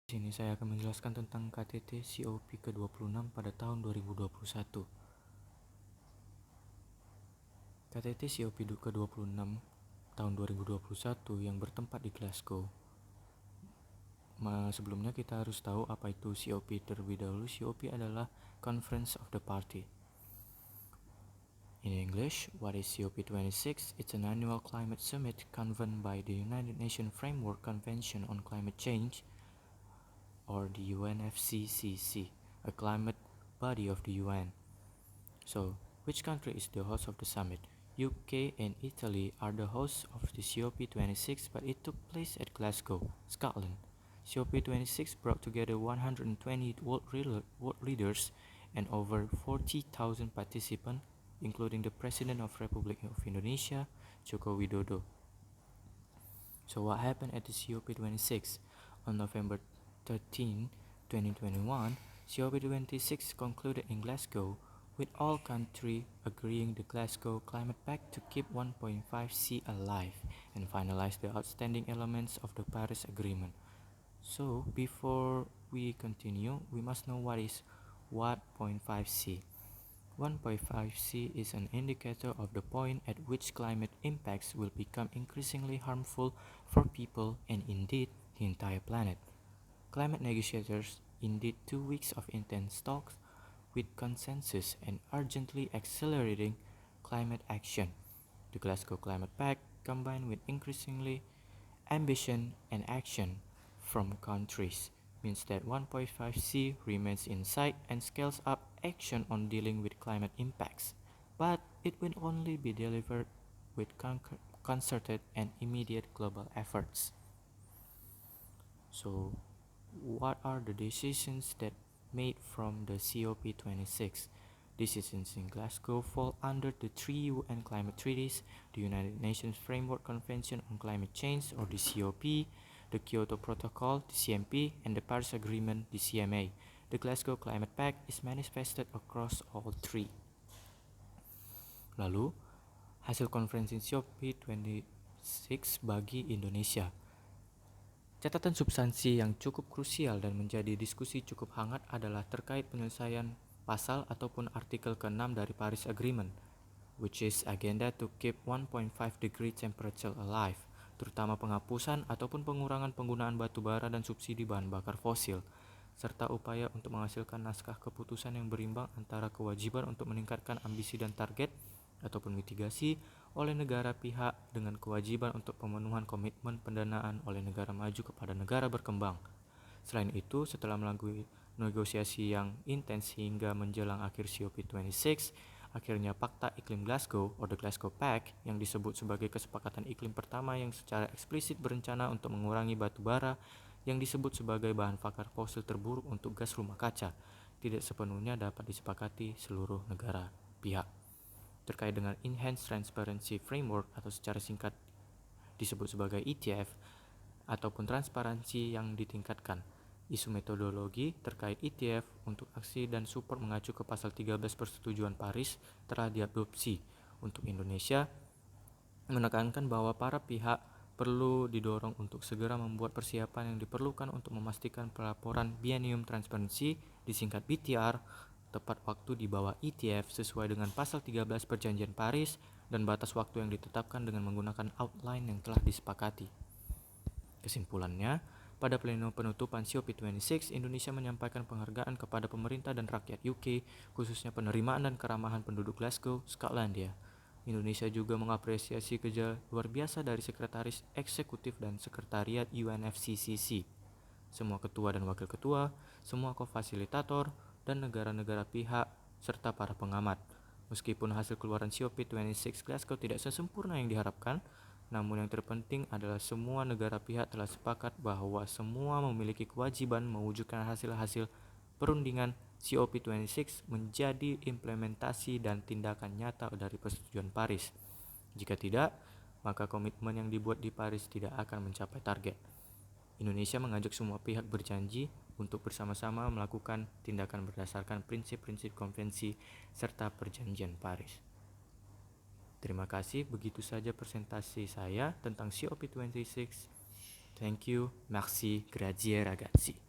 Di sini saya akan menjelaskan tentang KTT COP ke-26 pada tahun 2021. KTT COP ke-26 tahun 2021 yang bertempat di Glasgow. Sebelumnya kita harus tahu apa itu COP terlebih dahulu. COP adalah Conference of the Party. In English, what is COP26? It's an annual climate summit convened by the United Nations Framework Convention on Climate Change, or the UNFCCC, a climate body of the UN. So, which country is the host of the summit? UK and Italy are the hosts of the COP26, but it took place at Glasgow, Scotland. COP26 brought together 120 world leaders and over 40,000 participants, including the President of Republic of Indonesia, Joko Widodo. So what happened at the COP26? On November 13, 2021, COP26 concluded in Glasgow, with all countries agreeing the Glasgow Climate Pact to keep 1.5C alive and finalize the outstanding elements of the Paris Agreement. So, before we continue, we must know what is 1.5C. 1.5C is an indicator of the point at which climate impacts will become increasingly harmful for people and indeed the entire planet. Climate negotiators indeed 2 weeks of intense talks with consensus and urgently accelerating climate action. The Glasgow Climate Pact, combined with increasingly ambition and action from countries, means that 1.5C remains in sight and scales up action on dealing with climate impacts, but it will only be delivered with concerted and immediate global efforts. So, what are the decisions that made from the COP26? Decisions in Glasgow fall under the 3 UN climate treaties: the United Nations Framework Convention on Climate Change, or the COP, the Kyoto Protocol, the CMP, and the Paris Agreement, the CMA. The Glasgow Climate Pact is manifested across all three. Lalu, hasil konferensi COP26 bagi Indonesia. Catatan substansi yang cukup krusial dan menjadi diskusi cukup hangat adalah terkait penyelesaian pasal ataupun artikel ke-6 dari Paris Agreement, which is agenda to keep 1.5 degree temperature alive, terutama penghapusan ataupun pengurangan penggunaan batu bara dan subsidi bahan bakar fosil, serta upaya untuk menghasilkan naskah keputusan yang berimbang antara kewajiban untuk meningkatkan ambisi dan target ataupun mitigasi oleh negara pihak dengan kewajiban untuk pemenuhan komitmen pendanaan oleh negara maju kepada negara berkembang. Selain itu, setelah melalui negosiasi yang intens hingga menjelang akhir COP26, akhirnya Fakta Iklim Glasgow, atau the Glasgow Pact, yang disebut sebagai kesepakatan iklim pertama yang secara eksplisit berencana untuk mengurangi batu bara yang disebut sebagai bahan bakar fosil terburuk untuk gas rumah kaca, tidak sepenuhnya dapat disepakati seluruh negara pihak. Terkait dengan Enhanced Transparency Framework, atau secara singkat disebut sebagai ETF, ataupun transparansi yang ditingkatkan. Isu metodologi terkait ETF untuk aksi dan support mengacu ke pasal 13 Persetujuan Paris telah diadopsi. Untuk Indonesia, menekankan bahwa para pihak perlu didorong untuk segera membuat persiapan yang diperlukan untuk memastikan pelaporan Biennium Transparency, disingkat BTR, tepat waktu di bawah ETF sesuai dengan pasal 13 Perjanjian Paris dan batas waktu yang ditetapkan dengan menggunakan outline yang telah disepakati. Kesimpulannya, pada pleno penutupan COP26, Indonesia menyampaikan penghargaan kepada pemerintah dan rakyat UK, khususnya penerimaan dan keramahan penduduk Glasgow, Skotlandia. Indonesia juga mengapresiasi kerja luar biasa dari Sekretaris Eksekutif dan Sekretariat UNFCCC, semua ketua dan wakil ketua, semua kofasilitator, dan negara-negara pihak, serta para pengamat. Meskipun hasil keluaran COP26 Glasgow tidak sesempurna yang diharapkan, namun yang terpenting adalah semua negara pihak telah sepakat bahwa semua memiliki kewajiban mewujudkan hasil-hasil perundingan COP26 menjadi implementasi dan tindakan nyata dari Persetujuan Paris. Jika tidak, maka komitmen yang dibuat di Paris tidak akan mencapai target. Indonesia mengajak semua pihak berjanji untuk bersama-sama melakukan tindakan berdasarkan prinsip-prinsip konvensi serta perjanjian Paris. Terima kasih, begitu saja presentasi saya tentang COP26. Thank you, merci, grazie ragazzi.